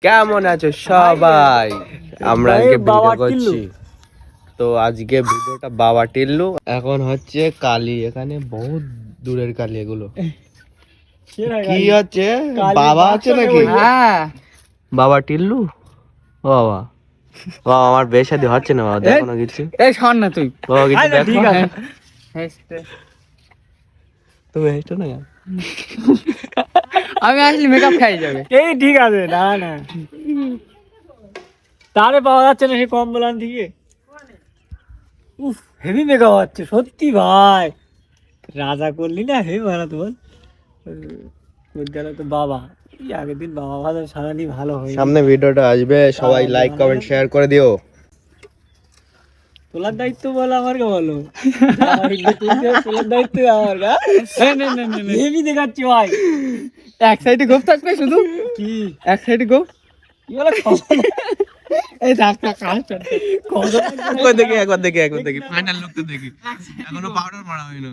কেমন আছো সবাই? আমরা আজকে ভিডিও করছি, তো আজকে ভিডিওটা বাবা টিল্লু। এখন হচ্ছে কালী, এখানে বহুত দূরের কালী এগুলো। কি হচ্ছে বাবা আছে নাকি? হ্যাঁ বাবা টিল্লু, ও বাবা, বাবা আমার বিয়ে শাদী হচ্ছে না বাবা, দেখো না কিছু। এই শোন না তুই বাবা কিছু দেখো। ঠিক আছে তুমি হেসো না কেন? আমি আসলে মেকআপ খাই যাবে। এই ঠিক আছে, না না তারে পাওয়া যাচ্ছে না সে কম বলান থেকে। উফ হেভি মেকআপ হচ্ছে সত্যি ভাই, রাজা করলি না হেভি ভালো তোমার বিদ্যালয় তো বাবা। এই আগের দিন বাবা ভালো সারানি ভালো হয়ে সামনে ভিডিওটা আসবে, সবাই লাইক কমেন্ট শেয়ার করে দিও। তোলার দায়িত্ব বলো আমার কে বলো, তোলার দায়িত্ব আমার গা। হেভি দেখাচ্ছি ভাই। এক সাইডে গোপ থাকবে শুধু, কি এক সাইডে গোপ। কি বলে এই ডাক্তার কাজ একবার দেখি একবার দেখি একবার দেখি ফাইনাল লুকটা দেখি। এখনো পাউডার মারা হয়নি।